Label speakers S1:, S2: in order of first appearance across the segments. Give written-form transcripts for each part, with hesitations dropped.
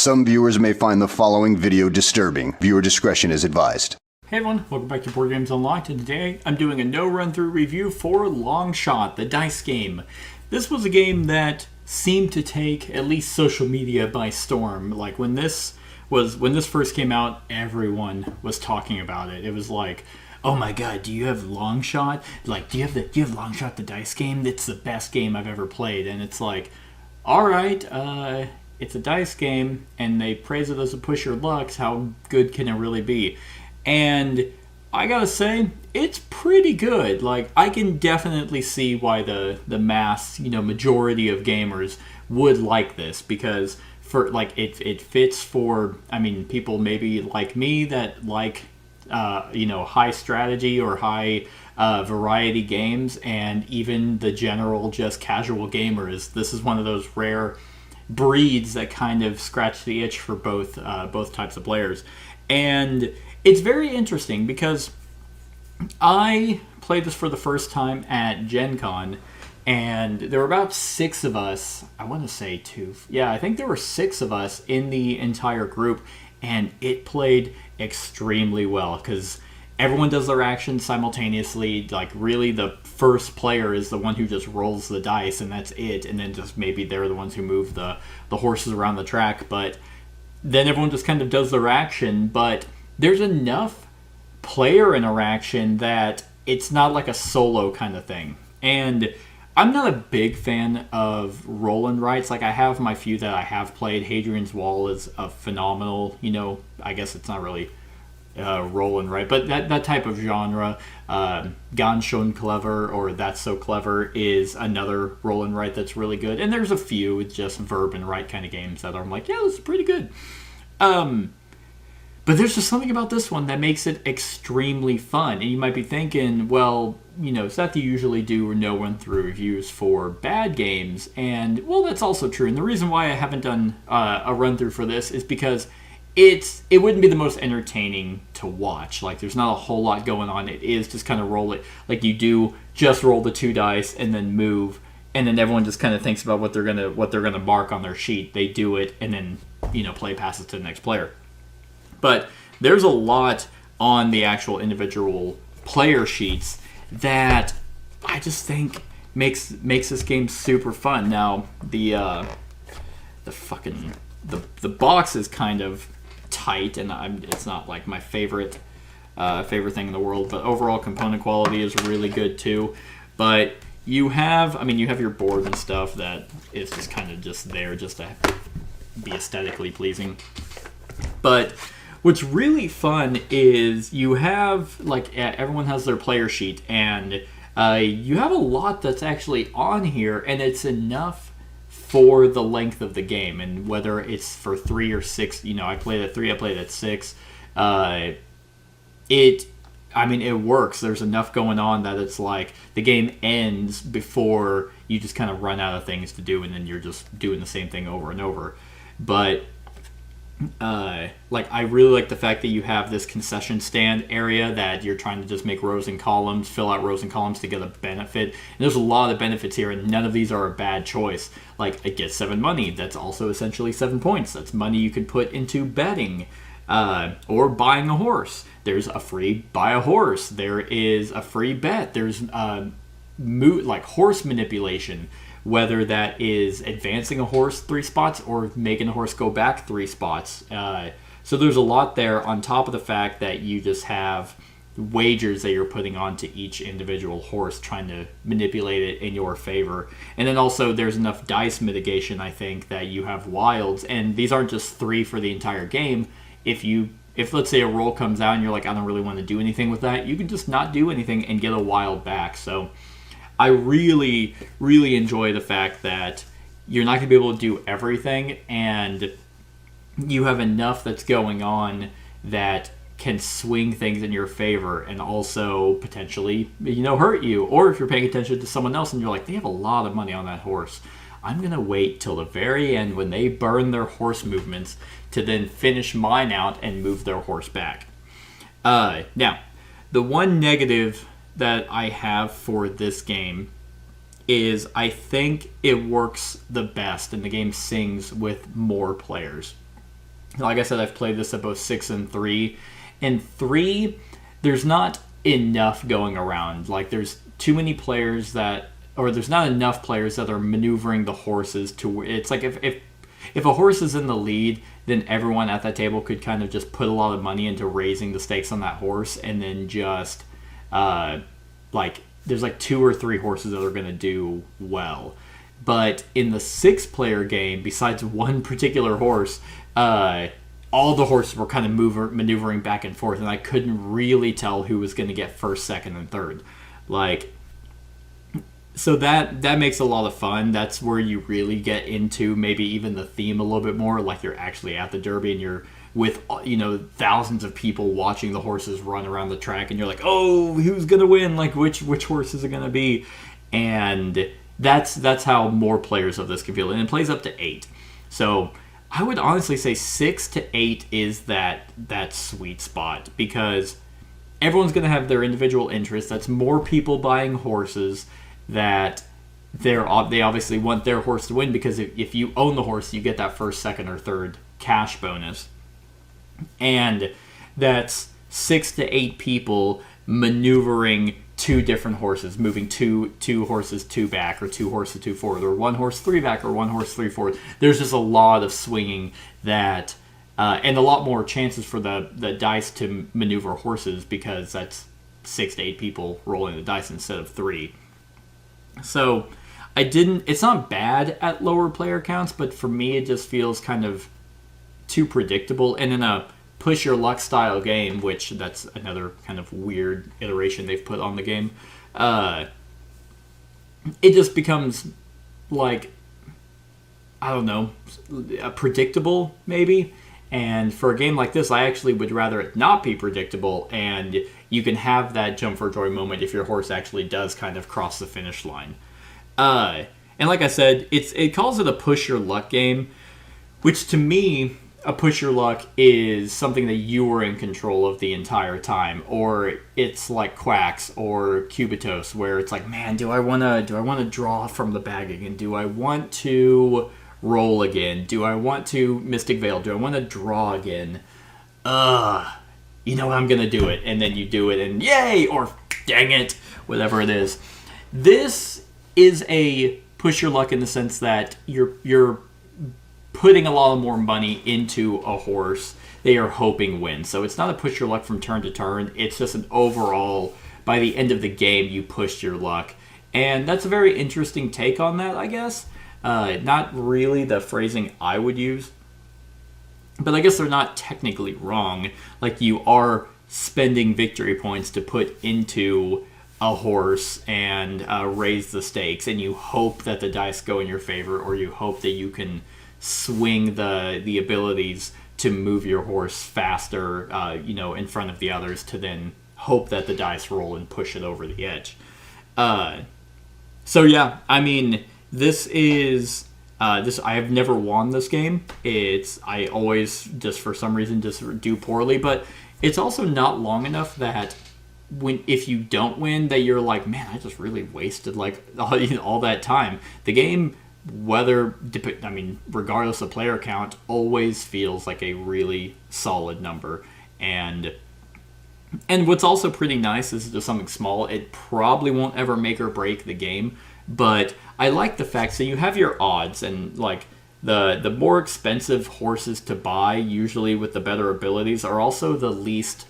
S1: Some viewers may find the following video disturbing. Viewer discretion is advised.
S2: Hey everyone, welcome back to Board Games Unlocked, and today I'm doing a no run-through review for Long Shot, the dice game. This was a game that seemed to take at least social media by storm. Like when this first came out, everyone was talking about it. It was like, oh my god, do you have Long Shot? Like, do you have Long Shot, the dice game? It's the best game I've ever played. And it's like, all right, it's a dice game, and they praise it as a push your lucks. How good can it really be? And I gotta say, it's pretty good. Like, I can definitely see why the mass, majority of gamers would like this, because it fits for, people maybe like me that like high strategy or high variety games, and even the general just casual gamers. This is one of those rare breeds that kind of scratch the itch for both types of players. And it's very interesting because I played this for the first time at Gen Con, and there were about 6 of us. I want to say 2. Yeah, I think there were 6 of us in the entire group, and it played extremely well because everyone does their actions simultaneously. Like, really, the first player is the one who just rolls the dice, and that's it. And then just maybe they're the ones who move the horses around the track. But then everyone just kind of does their action. But there's enough player interaction that it's not like a solo kind of thing. And I'm not a big fan of roll and writes. Like, I have my few that I have played. Hadrian's Wall is a phenomenal, I guess it's not really roll and write, but that type of genre. Ganz schön clever, or That's So Clever, is another roll and write that's really good. And there's a few just verb and write kind of games that I'm like, yeah, this is pretty good. But there's just something about this one that makes it extremely fun. And you might be thinking, well, Seth, you usually do no run-through reviews for bad games. And, well, that's also true. And the reason why I haven't done a run-through for this is because it wouldn't be the most entertaining to watch. Like, there's not a whole lot going on. It is just kind of roll it. Like, you do just roll the 2 dice and then move. And then everyone just kind of thinks about what they're gonna mark on their sheet. They do it, and then, play passes to the next player. But there's a lot on the actual individual player sheets that I just think makes this game super fun. Now, the box is kind of tight, and it's not like my favorite thing in the world. But overall component quality is really good too. But you have your board and stuff that is just kind of just there just to be aesthetically pleasing. But what's really fun is you have, everyone has their player sheet, and you have a lot that's actually on here, and it's enough for the length of the game. And whether it's for 3 or 6, I played at 3, I played at 6, it works. There's enough going on that it's like the game ends before you just kind of run out of things to do, and then you're just doing the same thing over and over. But I really like the fact that you have this concession stand area that you're trying to just make rows and columns, fill out rows and columns to get a benefit. And there's a lot of benefits here, and none of these are a bad choice. Like, it gets 7 money. That's also essentially 7 points. That's money you could put into betting or buying a horse. There's a free buy a horse. There is a free bet. There's horse manipulation, whether that is advancing a horse 3 spots or making a horse go back 3 spots. So there's a lot there, on top of the fact that you just have wagers that you're putting onto each individual horse, trying to manipulate it in your favor. And then also there's enough dice mitigation, I think, that you have wilds. And these aren't just 3 for the entire game. If let's say a roll comes out and you're like, I don't really want to do anything with that, you can just not do anything and get a wild back. So I really, really enjoy the fact that you're not going to be able to do everything, and you have enough that's going on that can swing things in your favor and also potentially, hurt you. Or if you're paying attention to someone else and you're like, they have a lot of money on that horse, I'm going to wait till the very end when they burn their horse movements to then finish mine out and move their horse back. Now, the one negative that I have for this game is I think it works the best and the game sings with more players. Like I said, I've played this at both 6 and 3. In 3, there's not enough going around. Like, there's too many players there's not enough players that are maneuvering the horses to... It's like if a horse is in the lead, then everyone at that table could kind of just put a lot of money into raising the stakes on that horse, and then just, there's like 2 or 3 horses that are going to do well. But in the 6-player game, besides one particular horse, all the horses were kind of maneuvering back and forth, and I couldn't really tell who was going to get first, second, and third. So that makes a lot of fun. That's where you really get into maybe even the theme a little bit more. Like, you're actually at the Derby and you're with, thousands of people watching the horses run around the track, and you're like, oh, who's going to win? Like, which horse is it going to be? And that's how more players of this can feel. And it plays up to 8. So I would honestly say 6 to 8 is that sweet spot, because everyone's going to have their individual interests. That's more people buying horses that they obviously want their horse to win, because if you own the horse, you get that first, second, or third cash bonus. And that's 6 to 8 people maneuvering 2 different horses, moving two horses 2 back, or 2 horses 2 forward, or 1 horse 3 back, or 1 horse 3 forward. There's just a lot of swinging that, and a lot more chances for the dice to maneuver horses, because that's 6 to 8 people rolling the dice instead of 3. So it's not bad at lower player counts, but for me it just feels kind of too predictable. And in a push your luck style game, which that's another kind of weird iteration they've put on the game, it just becomes like, I don't know, predictable maybe. And for a game like this, I actually would rather it not be predictable, and you can have that jump for joy moment if your horse actually does kind of cross the finish line. And like I said, it calls it a push your luck game, which to me, a push your luck is something that you are in control of the entire time. Or it's like Quacks or Cubitos, where it's like, man, do I want to draw from the bag again? Do I want to roll again? Do I want to Mystic Veil? Do I want to draw again? I'm gonna do it. And then you do it, and yay, or dang it, whatever it is. This is a push your luck in the sense that you're putting a lot more money into a horse they are hoping wins. So it's not a push your luck from turn to turn. It's just an overall, by the end of the game, you pushed your luck. And that's a very interesting take on that, I guess. Not really the phrasing I would use, but I guess they're not technically wrong. Like, you are spending victory points to put into a horse and raise the stakes, and you hope that the dice go in your favor, or you hope that you can swing the abilities to move your horse faster, in front of the others, to then hope that the dice roll and push it over the edge. So yeah, I mean, this is I have never won this game. I always just for some reason just do poorly, but it's also not long enough that if you don't win, that you're like, man, I just really wasted like all that time. The game, regardless of player count, always feels like a really solid number. And what's also pretty nice is just something small. It probably won't ever make or break the game, but I like the fact, so you have your odds, and like the more expensive horses to buy, usually with the better abilities, are also the least,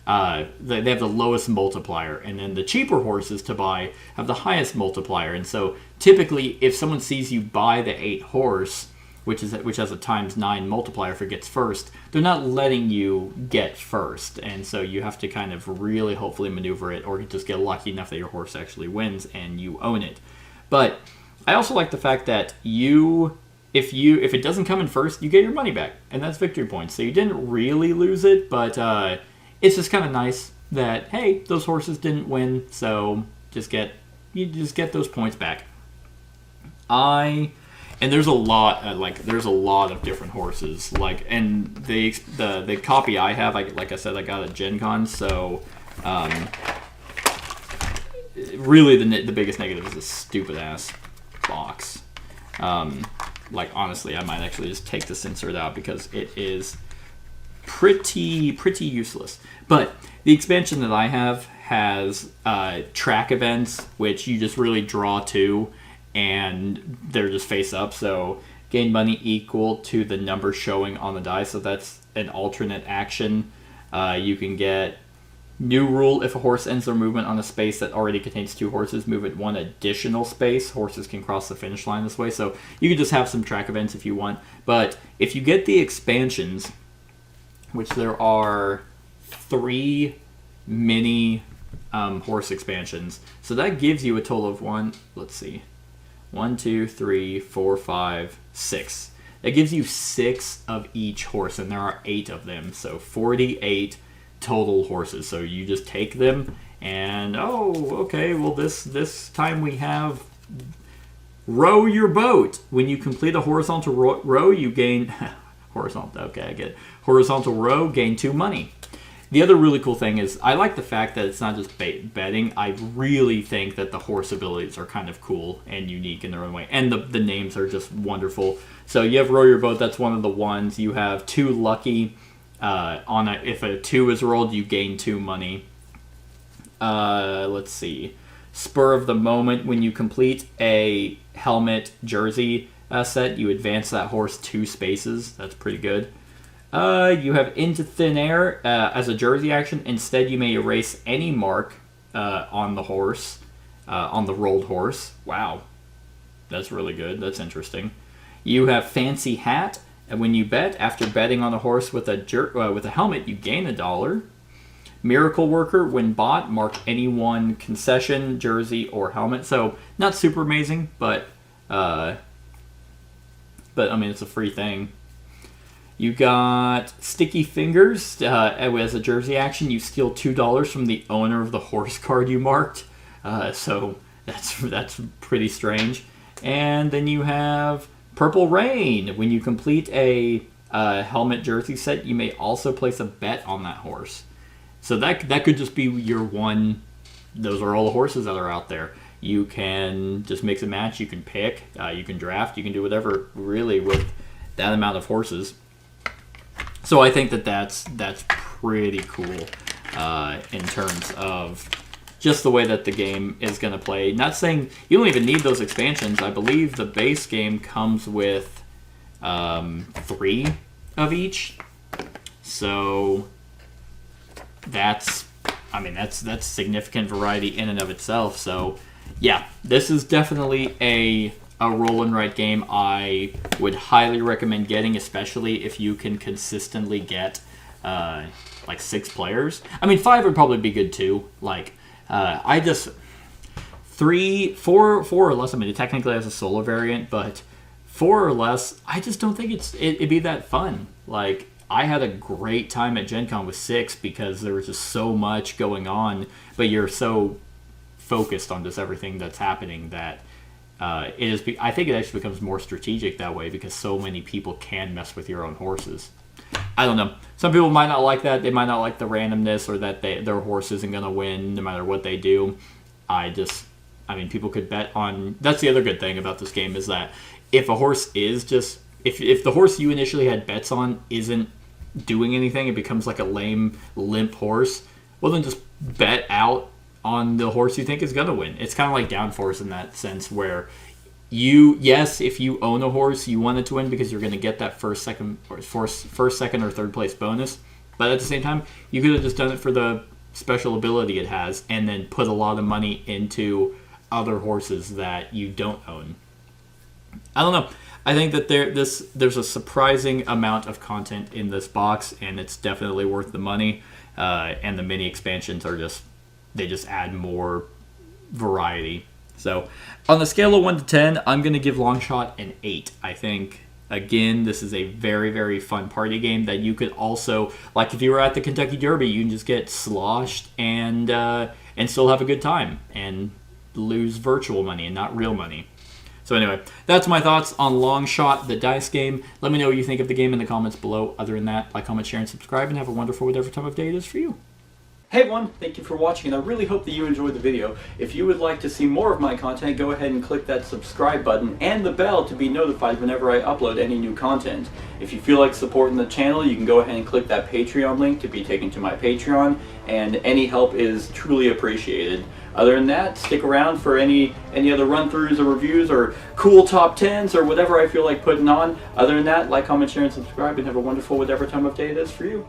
S2: they have the lowest multiplier, and then the cheaper horses to buy have the highest multiplier. And so typically, if someone sees you buy the 8 horse, which has a ×9 multiplier if it gets first, they're not letting you get first. And so you have to kind of really hopefully maneuver it, or just get lucky enough that your horse actually wins and you own it. But I also like the fact that if it doesn't come in first, you get your money back, and that's victory points. So you didn't really lose it, but it's just kind of nice that, hey, those horses didn't win, so you just get those points back. And there's a lot, there's a lot of different horses. And the copy I have, like I said, I got at Gen Con, so really the biggest negative is this stupid ass box. Honestly, I might actually just take this insert out, because it is pretty useless. But the expansion that I have has track events, which you just really draw to, and they're just face up. So gain money equal to the number showing on the die. So that's an alternate action. You can get new rule: if a horse ends their movement on a space that already contains 2 horses, move it 1 additional space. Horses can cross the finish line this way. So you can just have some track events if you want. But if you get the expansions, which there are 3 mini horse expansions, so that gives you a total of 1, 2, 3, 4, 5, 6. That gives you 6 of each horse, and there are 8 of them. So 48 total horses. So you just take them, and okay, well this time we have row your boat. When you complete a horizontal row, you gain horizontal. Okay, I get it. Horizontal row, gain 2 money. The other really cool thing is I like the fact that it's not just betting. I really think that the horse abilities are kind of cool and unique in their own way, and the names are just wonderful. So you have row your boat. That's one of the ones. You have 2 lucky. If a 2 is rolled, you gain 2 money. Let's see. Spur of the moment: when you complete a helmet jersey set, you advance that horse 2 spaces. That's pretty good. You have into thin air as a jersey action. Instead, you may erase any mark on the horse, on the rolled horse. Wow, that's really good. That's interesting. You have fancy hat. And when you bet, after betting on a horse with a helmet, you gain $1. Miracle Worker: when bought, mark any one concession, jersey, or helmet. So not super amazing, but I mean, it's a free thing. You got Sticky Fingers as a jersey action. You steal $2 from the owner of the horse card you marked. So that's pretty strange. And then you have Purple Rain: when you complete a helmet jersey set, you may also place a bet on that horse. So that could just be your one. Those are all the horses that are out there. You can just mix and match. You can pick. You can draft. You can do whatever really with that amount of horses. So I think that's pretty cool in terms of just the way that the game is going to play. Not saying you don't even need those expansions. I believe the base game comes with 3 of each. So that's significant variety in and of itself. So yeah, this is definitely a roll and write game I would highly recommend getting, especially if you can consistently get like 6 players. I mean, 5 would probably be good too. Like I just 4 or less. I mean, it technically has a solo variant, but 4 or less, I just don't think it'd be that fun. Like, I had a great time at Gen Con with 6 because there was just so much going on, but you're so focused on just everything that's happening that I think it actually becomes more strategic that way because so many people can mess with your own horses. I don't know. Some people might not like that. They might not like the randomness or that their horse isn't going to win no matter what they do. People could bet on... That's the other good thing about this game is that if a horse is just... If the horse you initially had bets on isn't doing anything, it becomes like a lame, limp horse, well then just bet out on the horse you think is going to win. It's kind of like downforce in that sense where if you own a horse, you want it to win because you're going to get that first, second, or third place bonus. But at the same time, you could have just done it for the special ability it has and then put a lot of money into other horses that you don't own. I don't know. I think that there's a surprising amount of content in this box, and it's definitely worth the money. And the mini expansions they just add more variety. So on the scale of 1 to 10, I'm going to give Longshot an 8. I think, again, this is a very, very fun party game that you could also, like if you were at the Kentucky Derby, you can just get sloshed and still have a good time and lose virtual money and not real money. So anyway, that's my thoughts on Longshot, the dice game. Let me know what you think of the game in the comments below. Other than that, like, comment, share, and subscribe, and have a wonderful whatever time of day it is for you. Hey everyone, thank you for watching, and I really hope that you enjoyed the video. If you would like to see more of my content, go ahead and click that subscribe button and the bell to be notified whenever I upload any new content. If you feel like supporting the channel, you can go ahead and click that Patreon link to be taken to my Patreon, and any help is truly appreciated. Other than that, stick around for any other run-throughs or reviews or cool top 10s or whatever I feel like putting on. Other than that, like, comment, share, and subscribe, and have a wonderful whatever time of day it is for you.